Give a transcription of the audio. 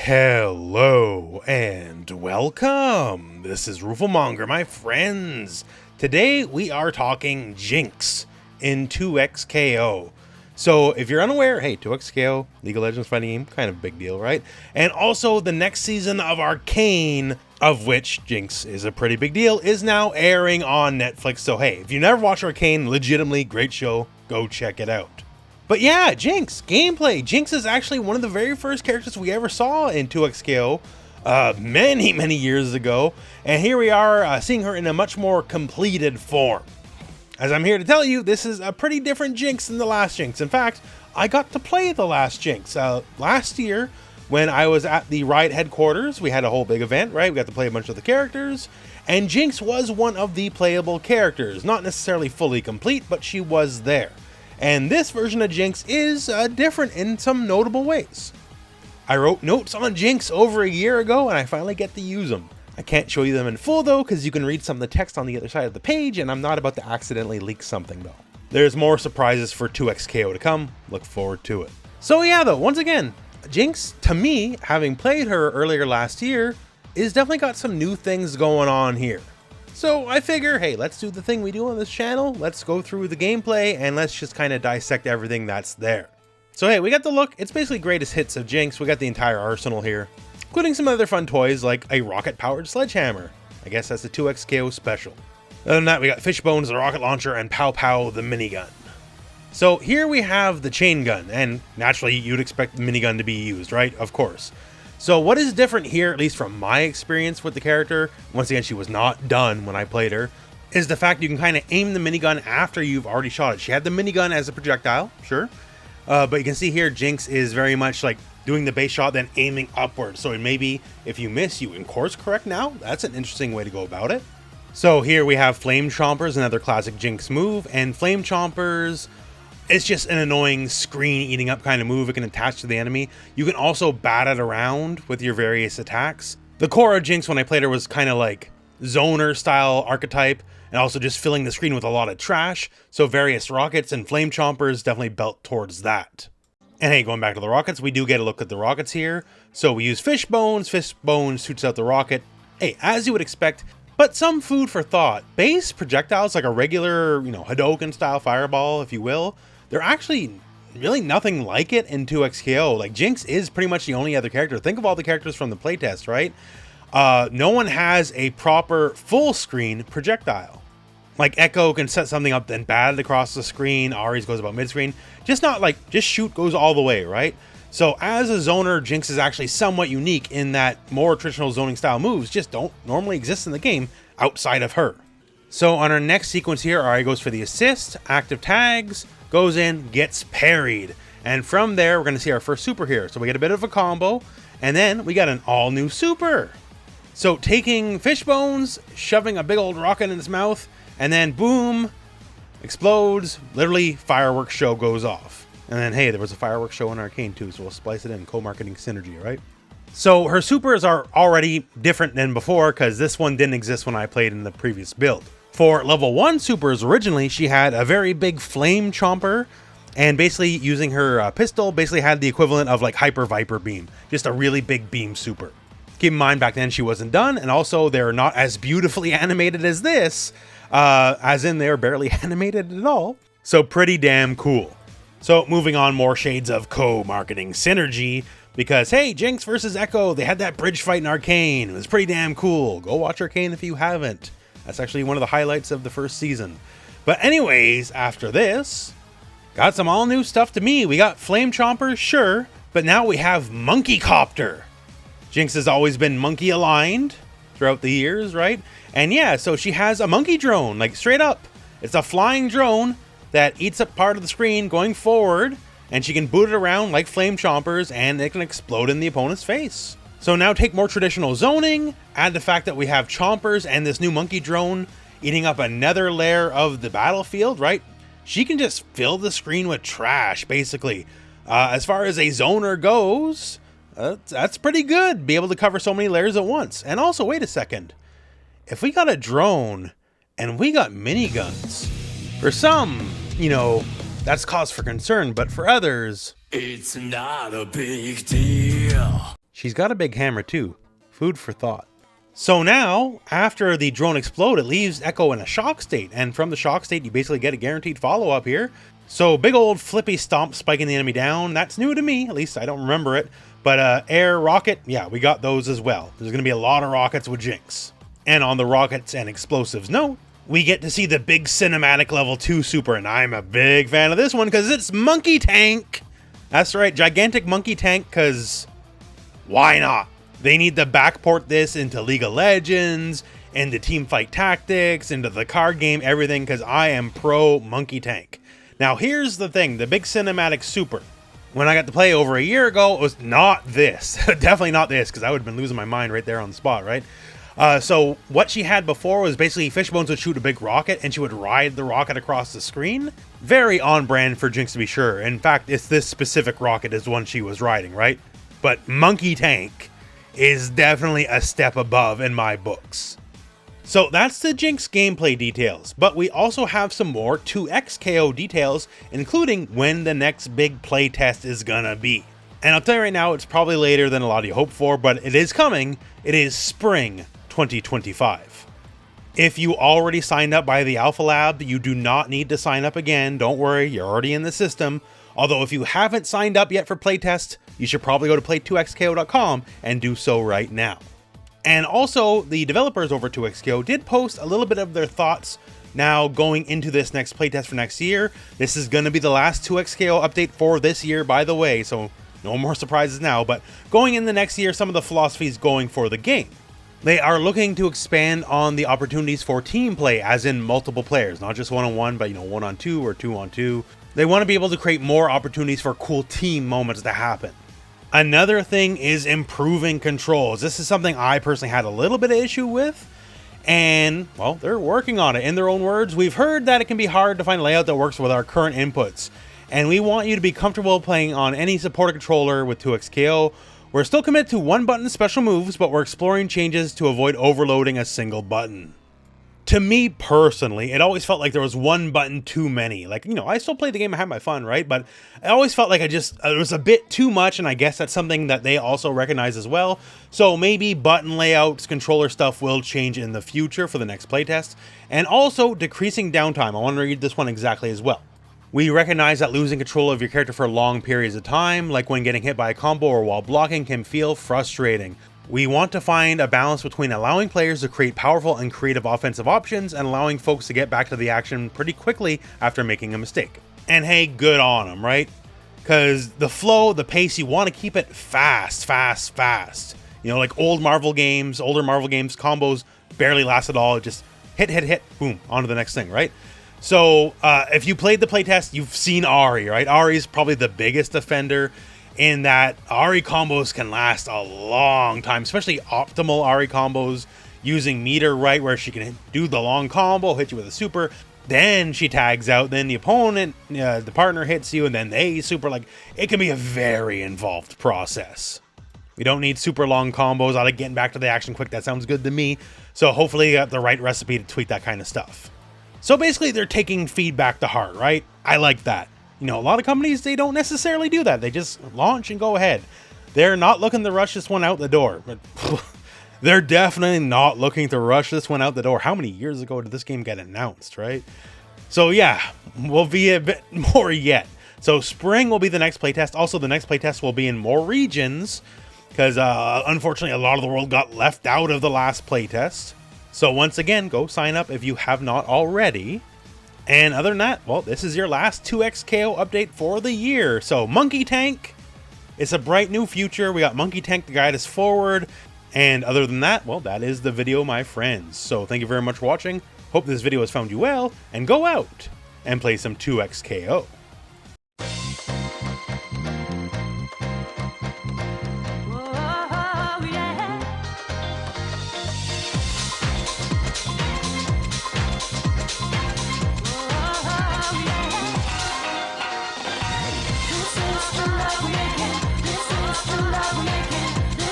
Hello and welcome. This is rooflemonger, my friends. Today we are talking Jinx in 2xKO. So if you're unaware, hey, 2xKO, League of Legends fighting game, kind of a big deal, right? And also the next season of Arcane, of which Jinx is a pretty big deal, is now airing on Netflix. So hey, if you never watched Arcane, legitimately great show, go check it out. But yeah, Jinx, gameplay. Jinx is actually one of the very first characters we ever saw in 2xKO many years ago. And here we are seeing her in a much more completed form. As I'm here to tell you, this is a pretty different Jinx than the last Jinx. In fact, I got to play the last Jinx. Last year, when I was at the Riot headquarters, we had a whole big event, right? We got to play a bunch of the characters. And Jinx was one of the playable characters. Not necessarily fully complete, but she was there. And this version of Jinx is different in some notable ways. I wrote notes on Jinx over a year ago and I finally get to use them. I can't show you them in full though, because you can read some of the text on the other side of the page, and I'm not about to accidentally leak something though. There's more surprises for 2xKO to come, look forward to it. So yeah though, once again, Jinx, to me, having played her earlier last year, is definitely got some new things going on here. So I figure, hey, let's do the thing we do on this channel. Let's go through the gameplay and let's just kind of dissect everything that's there. So hey, we got the look. It's basically greatest hits of Jinx. We got the entire arsenal here, including some other fun toys like a rocket-powered sledgehammer. I guess that's a 2xKO special. Other than that, we got Fishbones, the rocket launcher, and Pow Pow, the minigun. So here we have the chain gun, and naturally you'd expect the minigun to be used, right? Of course. So what is different here, at least from my experience with the character, once again, she was not done when I played her, is the fact you can kind of aim the minigun after you've already shot it. She had the minigun as a projectile, sure. But you can see here, Jinx is very much like doing the base shot, then aiming upwards. So maybe if you miss, you can course correct now. That's an interesting way to go about it. So here we have Flame Chompers, another classic Jinx move, and Flame Chompers, it's just an annoying screen eating up kind of move. It can attach to the enemy. You can also bat it around with your various attacks. The core of Jinx when I played her was kind of like zoner style archetype, and also just filling the screen with a lot of trash. So various rockets and Flame Chompers definitely belt towards that. And hey, going back to the rockets, we do get a look at the rockets here. So we use Fishbones. Fishbones shoots out the rocket. Hey, as you would expect, but some food for thought. Base projectiles like a regular, Hadouken style fireball, if you will, they're actually really nothing like it in 2xKO. Like, Jinx is pretty much the only other character. Think of all the characters from the playtest, right? No one has a proper full screen projectile. Like, Echo can set something up, then bat it across the screen. Ares goes about mid-screen. Just not like, just shoot goes all the way, right? So as a zoner, Jinx is actually somewhat unique in that more traditional zoning style moves just don't normally exist in the game outside of her. So on our next sequence here, Ari goes for the assist, active tags, goes in, gets parried. And from there, we're going to see our first super here. So we get a bit of a combo, and then we got an all-new super. So taking Fishbones, shoving a big old rocket in his mouth, and then boom, explodes, literally fireworks show goes off. And then, hey, there was a fireworks show in Arcane too, so we'll splice it in, co-marketing synergy, right? So her supers are already different than before, because this one didn't exist when I played in the previous build. For level 1 supers, originally, she had a very big Flame Chomper, and basically using her pistol, basically had the equivalent of like Hyper Viper Beam, just a really big beam super. Keep in mind, back then she wasn't done, and also they're not as beautifully animated as this, as in they're barely animated at all, so pretty damn cool. So moving on, more shades of co-marketing synergy, because hey, Jinx versus Echo, they had that bridge fight in Arcane, it was pretty damn cool. Go watch Arcane if you haven't. That's actually one of the highlights of the first season. But anyways, after this, got some all new stuff to me. We got Flame Chompers, sure, but now we have Monkey Copter. Jinx has always been monkey aligned throughout the years, right? And yeah, so she has a monkey drone, like straight up. It's a flying drone that eats up part of the screen going forward, and she can boot it around like Flame Chompers, and it can explode in the opponent's face. So now take more traditional zoning, add the fact that we have Chompers and this new monkey drone eating up another layer of the battlefield, right? She can just fill the screen with trash, basically. As far as a zoner goes, that's pretty good, be able to cover so many layers at once. And also, wait a second. If we got a drone and we got miniguns, for some, that's cause for concern, but for others, it's not a big deal. She's got a big hammer too. Food for thought. So now, after the drone explode, it leaves Echo in a shock state, and from the shock state, you basically get a guaranteed follow-up here. So big old flippy stomp spiking the enemy down. That's new to me, at least I don't remember it. But air, rocket, yeah, we got those as well. There's going to be a lot of rockets with Jinx. And on the rockets and explosives note, we get to see the big cinematic level 2 super, and I'm a big fan of this one because it's Monkey Tank. That's right, gigantic Monkey Tank, because why not? They need to backport this into League of Legends, into Teamfight Tactics, into the card game, everything, because I am pro Monkey Tank. Now here's the thing, the big cinematic super. When I got to play over a year ago, it was not this. Definitely not this, because I would have been losing my mind right there on the spot, right? So what she had before was basically Fishbones would shoot a big rocket and she would ride the rocket across the screen. Very on brand for Jinx to be sure. In fact, it's this specific rocket is the one she was riding, right? But Monkey Tank is definitely a step above in my books. So that's the Jinx gameplay details, but we also have some more 2x KO details, including when the next big playtest is gonna be. And I'll tell you right now, it's probably later than a lot of you hope for, but it is coming. It is spring 2025. If you already signed up by the Alpha Lab, you do not need to sign up again. Don't worry, you're already in the system. Although if you haven't signed up yet for playtest, you should probably go to play2xko.com and do so right now. And also, the developers over 2xko did post a little bit of their thoughts now going into this next playtest for next year. This is going to be the last 2xko update for this year, by the way, so no more surprises now. But going in the next year, some of the philosophies going for the game. They are looking to expand on the opportunities for team play, as in multiple players, not just one-on-one, but 1-on-2 or 2-on-2. They want to be able to create more opportunities for cool team moments to happen. Another thing is improving controls. This is something I personally had a little bit of issue with, and well, they're working on it. In their own words, we've heard that it can be hard to find a layout that works with our current inputs, and we want you to be comfortable playing on any supported controller with 2xko. We're still committed to one button special moves, but we're exploring changes to avoid overloading a single button. To me personally, it always felt like there was one button too many. Like, I still play the game, I had my fun, right? But I always felt like it was a bit too much, and I guess that's something that they also recognize as well. So maybe button layouts, controller stuff will change in the future for the next playtest. And also decreasing downtime. I want to read this one exactly as well. We recognize that losing control of your character for long periods of time, like when getting hit by a combo or while blocking, can feel frustrating. We want to find a balance between allowing players to create powerful and creative offensive options and allowing folks to get back to the action pretty quickly after making a mistake. And hey, good on them, right? Because the flow, the pace, you want to keep it fast. Like older Marvel games, combos barely last at all. Just hit, boom, on to the next thing, right? So if you played the playtest, you've seen Ahri, right? Ahri is probably the biggest offender in that Ahri combos can last a long time, especially optimal Ahri combos using meter right, where she can do the long combo, hit you with a super, then she tags out, then the opponent, the partner hits you, and then they super. Like, it can be a very involved process. We don't need super long combos. I like getting back to the action quick. That sounds good to me. So hopefully you got the right recipe to tweak that kind of stuff. So basically they're taking feedback to heart, right? I like that. A lot of companies, they don't necessarily do that. They just launch and go ahead. They're not looking to rush this one out the door, but they're definitely not looking to rush this one out the door. How many years ago did this game get announced, right? So yeah, we'll be a bit more yet. So spring will be the next playtest. Also, the next playtest will be in more regions because unfortunately a lot of the world got left out of the last playtest. So once again, go sign up if you have not already. And other than that, well, this is your last 2xko update for the year. So Monkey Tank, it's a bright new future. We got Monkey Tank to guide us forward. And other than that, well, that is the video, my friends. So thank you very much for watching. Hope this video has found you well, and go out and play some 2xko.